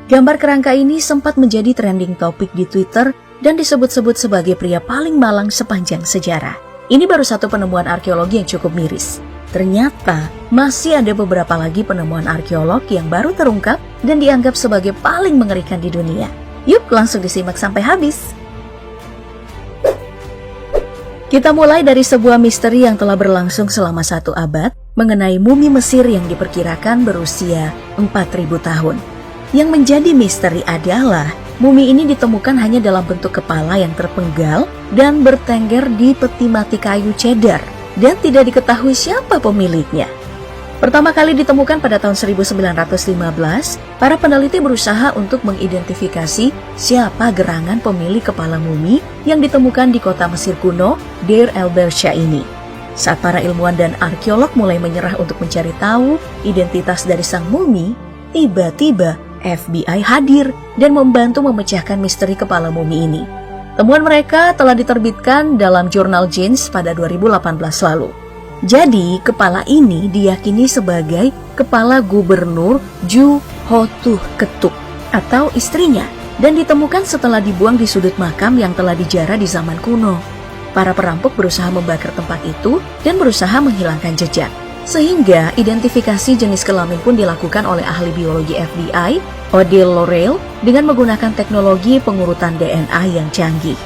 Gambar kerangka ini sempat menjadi trending topik di Twitter dan disebut-sebut sebagai pria paling malang sepanjang sejarah. Ini baru satu penemuan arkeologi yang cukup miris. Ternyata masih ada beberapa lagi penemuan arkeolog yang baru terungkap dan dianggap sebagai paling mengerikan di dunia. Yuk langsung disimak sampai habis. Kita mulai dari sebuah misteri yang telah berlangsung selama 1 abad mengenai mumi Mesir yang diperkirakan berusia 4.000 tahun. Yang menjadi misteri adalah mumi ini ditemukan hanya dalam bentuk kepala yang terpenggal dan bertengger di peti mati kayu cedar dan tidak diketahui siapa pemiliknya. Pertama kali ditemukan pada tahun 1915, para peneliti berusaha untuk mengidentifikasi siapa gerangan pemilik kepala mumi yang ditemukan di kota Mesir kuno, Deir el-Bersha ini. Saat para ilmuwan dan arkeolog mulai menyerah untuk mencari tahu identitas dari sang mumi, tiba-tiba FBI hadir dan membantu memecahkan misteri kepala mumi ini. Temuan mereka telah diterbitkan dalam jurnal Genes pada 2018 lalu. Jadi, kepala ini diyakini sebagai kepala gubernur Ju Hotuh Ketuk atau istrinya dan ditemukan setelah dibuang di sudut makam yang telah dijarah di zaman kuno. Para perampok berusaha membakar tempat itu dan berusaha menghilangkan jejak. Sehingga identifikasi jenis kelamin pun dilakukan oleh ahli biologi FBI, Odile Laurel, dengan menggunakan teknologi pengurutan DNA yang canggih.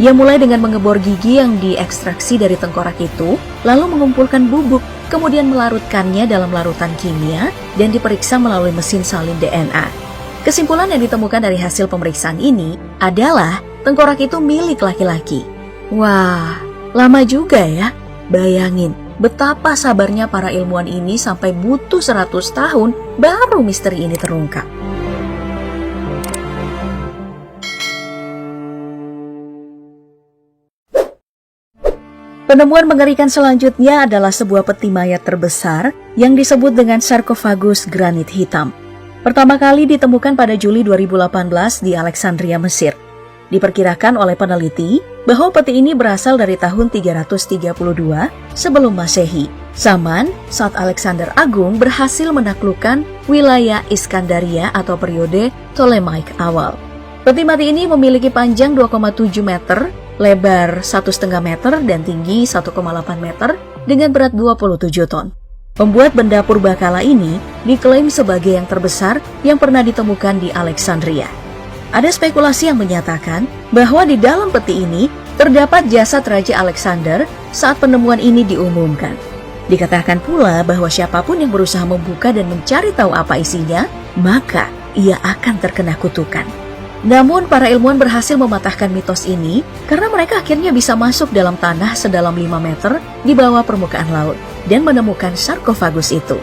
Ia mulai dengan mengebor gigi yang diekstraksi dari tengkorak itu, lalu mengumpulkan bubuk, kemudian melarutkannya dalam larutan kimia dan diperiksa melalui mesin salin DNA. Kesimpulan yang ditemukan dari hasil pemeriksaan ini adalah tengkorak itu milik laki-laki. Wah, lama juga ya. Bayangin betapa sabarnya para ilmuwan ini sampai butuh 100 tahun baru misteri ini terungkap. Penemuan mengerikan selanjutnya adalah sebuah peti mayat terbesar yang disebut dengan sarkofagus granit hitam. Pertama kali ditemukan pada Juli 2018 di Alexandria, Mesir. Diperkirakan oleh peneliti bahwa peti ini berasal dari tahun 332 sebelum Masehi, zaman saat Alexander Agung berhasil menaklukkan wilayah Iskandaria atau periode Ptolemaic awal. Peti mati ini memiliki panjang 2,7 meter, lebar 1,5 meter, dan tinggi 1,8 meter dengan berat 27 ton. Pembuat benda purbakala ini diklaim sebagai yang terbesar yang pernah ditemukan di Alexandria. Ada spekulasi yang menyatakan bahwa di dalam peti ini terdapat jasad Raja Alexander saat penemuan ini diumumkan. Dikatakan pula bahwa siapapun yang berusaha membuka dan mencari tahu apa isinya, maka ia akan terkena kutukan. Namun para ilmuwan berhasil mematahkan mitos ini karena mereka akhirnya bisa masuk dalam tanah sedalam 5 meter di bawah permukaan laut dan menemukan sarkofagus itu.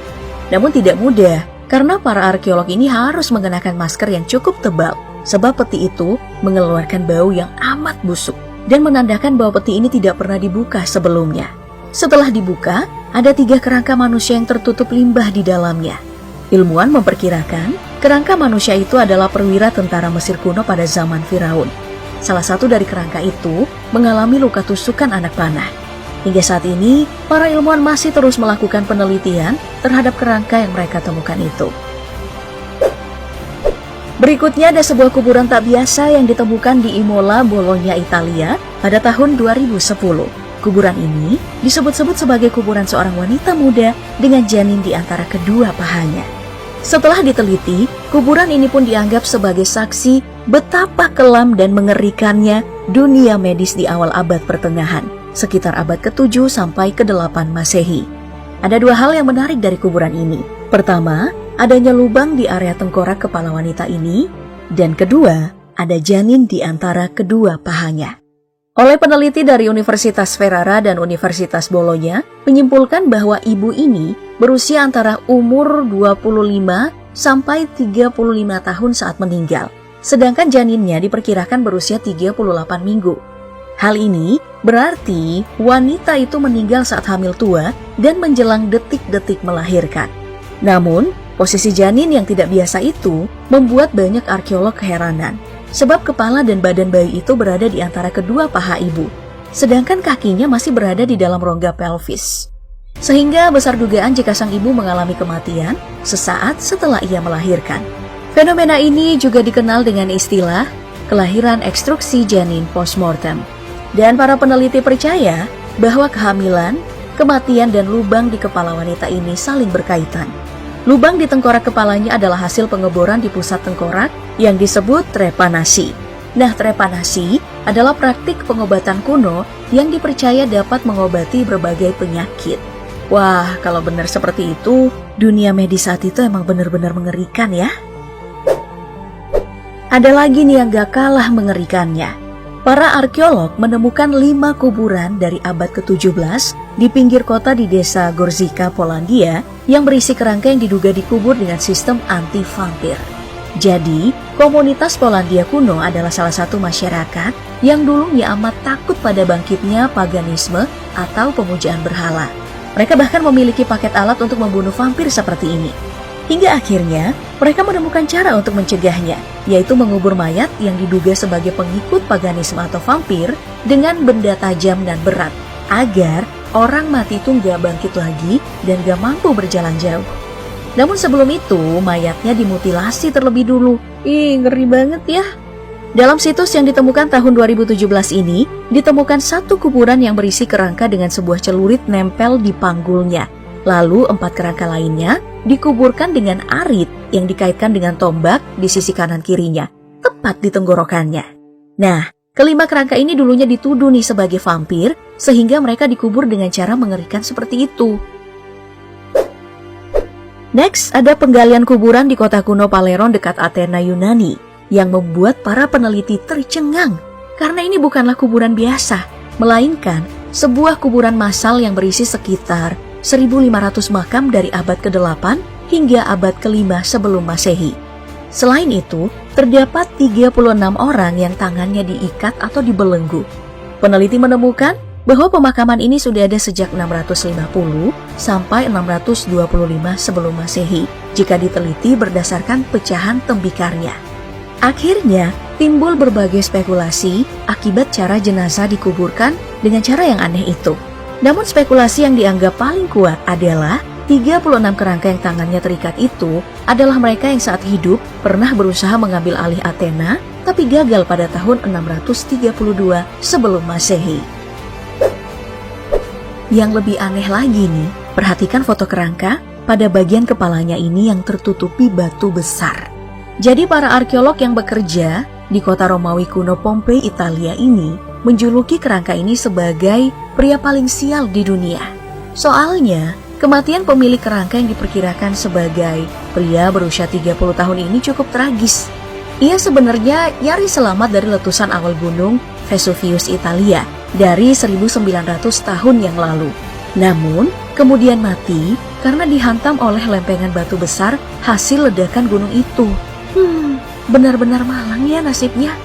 Namun tidak mudah karena para arkeolog ini harus mengenakan masker yang cukup tebal. Sebab peti itu mengeluarkan bau yang amat busuk dan menandakan bahwa peti ini tidak pernah dibuka sebelumnya. Setelah dibuka, ada 3 kerangka manusia yang tertutup limbah di dalamnya. Ilmuwan memperkirakan kerangka manusia itu adalah perwira tentara Mesir kuno pada zaman Firaun. Salah satu dari kerangka itu mengalami luka tusukan anak panah. Hingga saat ini, para ilmuwan masih terus melakukan penelitian terhadap kerangka yang mereka temukan itu. Berikutnya ada sebuah kuburan tak biasa yang ditemukan di Imola, Bologna, Italia pada tahun 2010. Kuburan ini disebut-sebut sebagai kuburan seorang wanita muda dengan janin di antara kedua pahanya. Setelah diteliti, kuburan ini pun dianggap sebagai saksi betapa kelam dan mengerikannya dunia medis di awal abad pertengahan, sekitar abad ke-7 sampai ke-8 Masehi. Ada 2 hal yang menarik dari kuburan ini. Pertama, adanya lubang di area tengkorak kepala wanita ini, dan kedua, ada janin di antara kedua pahanya. Oleh peneliti dari Universitas Ferrara dan Universitas Bologna, menyimpulkan bahwa ibu ini berusia antara umur 25 sampai 35 tahun saat meninggal, sedangkan janinnya diperkirakan berusia 38 minggu. Hal ini berarti wanita itu meninggal saat hamil tua dan menjelang detik-detik melahirkan. Namun, posisi janin yang tidak biasa itu membuat banyak arkeolog keheranan, sebab kepala dan badan bayi itu berada di antara kedua paha ibu, sedangkan kakinya masih berada di dalam rongga pelvis. Sehingga besar dugaan jika sang ibu mengalami kematian sesaat setelah ia melahirkan. Fenomena ini juga dikenal dengan istilah kelahiran ekstruksi janin postmortem. Dan para peneliti percaya bahwa kehamilan, kematian, dan lubang di kepala wanita ini saling berkaitan. Lubang di tengkorak kepalanya adalah hasil pengeboran di pusat tengkorak yang disebut trepanasi. Nah, trepanasi adalah praktik pengobatan kuno yang dipercaya dapat mengobati berbagai penyakit. Wah, kalau benar seperti itu, dunia medis saat itu emang benar-benar mengerikan ya. Ada lagi nih yang gak kalah mengerikannya. Para arkeolog menemukan 5 kuburan dari abad ke-17 di pinggir kota di desa Gorzika, Polandia yang berisi kerangka yang diduga dikubur dengan sistem anti-vampir. Jadi, komunitas Polandia kuno adalah salah satu masyarakat yang dulunya amat takut pada bangkitnya paganisme atau pemujaan berhala. Mereka bahkan memiliki paket alat untuk membunuh vampir seperti ini. Hingga akhirnya, mereka menemukan cara untuk mencegahnya, yaitu mengubur mayat yang diduga sebagai pengikut paganisme atau vampir dengan benda tajam dan berat, agar orang mati itu nggak bangkit lagi dan gak mampu berjalan jauh. Namun sebelum itu, mayatnya dimutilasi terlebih dulu. Ngeri banget ya. Dalam situs yang ditemukan tahun 2017 ini, ditemukan satu kuburan yang berisi kerangka dengan sebuah celurit nempel di panggulnya. Lalu 4 kerangka lainnya dikuburkan dengan arit yang dikaitkan dengan tombak di sisi kanan kirinya, tepat di tenggorokannya. Nah, kelima kerangka ini dulunya dituduh nih sebagai vampir, sehingga mereka dikubur dengan cara mengerikan seperti itu. Next, ada penggalian kuburan di kota kuno Paleron dekat Athena, Yunani, yang membuat para peneliti tercengang, karena ini bukanlah kuburan biasa, melainkan sebuah kuburan massal yang berisi sekitar 1.500 makam dari abad ke-8 hingga abad ke-5 sebelum Masehi. Selain itu, terdapat 36 orang yang tangannya diikat atau dibelenggu. Peneliti menemukan bahwa pemakaman ini sudah ada sejak 650 sampai 625 sebelum Masehi jika diteliti berdasarkan pecahan tembikarnya. Akhirnya, timbul berbagai spekulasi akibat cara jenazah dikuburkan dengan cara yang aneh itu. Namun spekulasi yang dianggap paling kuat adalah 36 kerangka yang tangannya terikat itu adalah mereka yang saat hidup pernah berusaha mengambil alih Athena tapi gagal pada tahun 632 sebelum Masehi. Yang lebih aneh lagi nih, perhatikan foto kerangka pada bagian kepalanya ini yang tertutupi batu besar. Jadi para arkeolog yang bekerja di kota Romawi kuno Pompei, Italia ini menjuluki kerangka ini sebagai pria paling sial di dunia. Soalnya, kematian pemilik kerangka yang diperkirakan sebagai pria berusia 30 tahun ini cukup tragis. Ia sebenarnya nyaris selamat dari letusan awal gunung Vesuvius Italia dari 1900 tahun yang lalu. Namun, kemudian mati karena dihantam oleh lempengan batu besar hasil ledakan gunung itu. Benar-benar malang ya nasibnya.